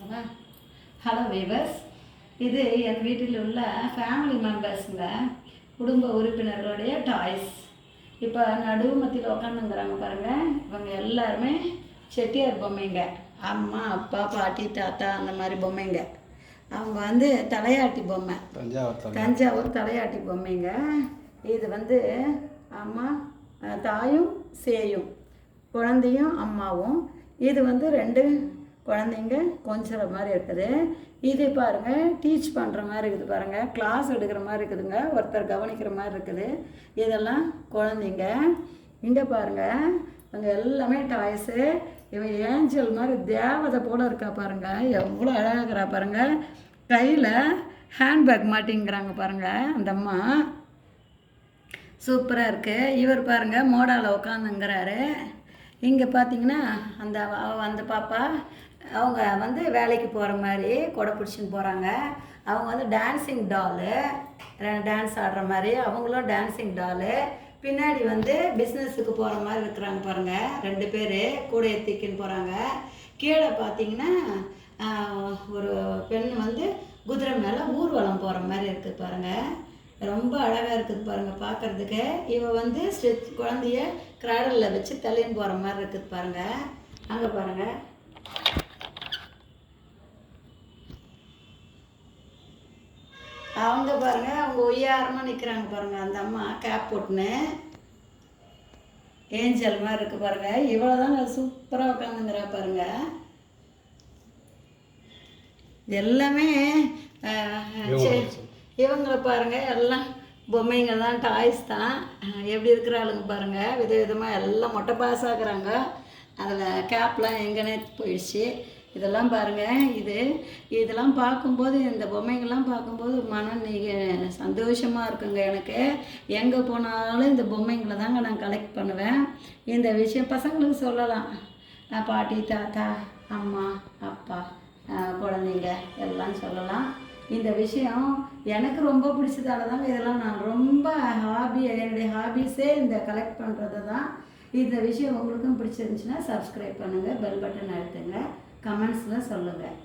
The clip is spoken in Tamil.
ஹலோ வீவர்ஸ், இது என் வீட்டில் உள்ள ஃபேமிலி மெம்பர்ஸுங்க, குடும்ப உறுப்பினர்களுடைய டாய்ஸ். இப்போ நடுவு மத்தியில் உட்காந்துங்கிறாங்க பாருங்கள். இவங்க எல்லாருமே செட்டியார் பொம்மைங்க. அம்மா, அப்பா, பாட்டி, தாத்தா அந்த மாதிரி பொம்மைங்க. அவங்க வந்து தலையாட்டி பொம்மை, தஞ்சாவூர் தலையாட்டி பொம்மைங்க. இது வந்து அம்மா, தாயும் சேயும், குழந்தையும் அம்மாவும். இது வந்து ரெண்டு குழந்தைங்க கொஞ்சிற மாதிரி இருக்குது. இது பாருங்கள், டீச் பண்ணுற மாதிரி இருக்குது பாருங்கள், கிளாஸ் எடுக்கிற மாதிரி இருக்குதுங்க, ஒருத்தர் கவனிக்கிற மாதிரி இருக்குது. இதெல்லாம் குழந்தைங்க. இங்கே பாருங்கள், இவங்க எல்லாமே டாய்ஸு. இவன் ஏஞ்சல் மாதிரி தேவதை போல் இருக்கா பாருங்கள், எவ்வளோ அழகாகிறா பாருங்கள். கையில் ஹேண்ட்பேக் மாட்டிங்கிறாங்க பாருங்கள் அந்த அம்மா, சூப்பராக இருக்குது. இவர் பாருங்கள் மோடாவில் உட்காந்துங்கிறாரு. இங்கே பார்த்தீங்கன்னா அந்த பாப்பா அவங்க வந்து வேலைக்கு போகிற மாதிரி கொடை பிடிச்சின்னு போகிறாங்க. அவங்க வந்து டான்ஸிங் டாலு, டான்ஸ் ஆடுற மாதிரி அவங்களும் டான்ஸிங் டாலு. பின்னாடி வந்து பிஸ்னஸுக்கு போகிற மாதிரி இருக்கிறாங்க பாருங்கள், ரெண்டு பேர் கூட ஏற்றிக்கின்னு போகிறாங்க. கீழே பார்த்தீங்கன்னா ஒரு பெண் வந்து குதிரை மேலே ஊர்வலம் போகிற மாதிரி இருக்குது பாருங்கள். ரொம்ப அழகாக இருக்குது பாருங்கள் பார்க்குறதுக்கு. இவ வந்து குழந்தைய கிராடலில் வச்சு தள்ளின்னு போகிற மாதிரி இருக்குது பாருங்கள். அங்கே பாருங்கள், அவங்க பாருங்கள், அவங்க ஒய்யாரமாக நிற்கிறாங்க பாருங்கள். அந்த அம்மா கேப் போட்டுன்னு ஏஞ்சல் மாதிரி இருக்குது பாருங்கள். இவ்வளோ தாங்க சூப்பராக உட்காந்துங்கிறா பாருங்கள். எல்லாமே இவங்களை பாருங்கள், எல்லாம் பொம்மைங்க தான், டாய்ஸ் தான். எப்படி இருக்கிற ஆளுங்க பாருங்கள், விதவிதமாக எல்லாம் மொட்டை பாஸ் ஆகுறாங்க. அதில் கேப்லாம் எங்கன்னே போயிடுச்சு. இதெல்லாம் பாருங்கள், இதெல்லாம் பார்க்கும்போது, இந்த பொம்மைங்கள்லாம் பார்க்கும்போது சந்தோஷமாக இருக்குங்க எனக்கு. எங்கே போனாலும் இந்த பொம்மைங்களை தாங்க நான் கலெக்ட் பண்ணுவேன். இந்த விஷயம் பசங்களுக்கு சொல்லலாம். பாட்டி, தாத்தா, அம்மா, அப்பா, குழந்தைங்க எல்லாம் சொல்லலாம். இந்த விஷயம் எனக்கு ரொம்ப பிடிச்சதால தாங்க இதெல்லாம் நான் ரொம்ப என்னுடைய ஹாபீஸே இந்த கலெக்ட் பண்ணுறது தான். இந்த விஷயம் உங்களுக்கும் பிடிச்சிருந்துச்சுன்னா சப்ஸ்கிரைப் பண்ணுங்கள், பெல் பட்டன் அழுத்துங்க, கமெண்ட்ஸில் சொல்லுங்கள்.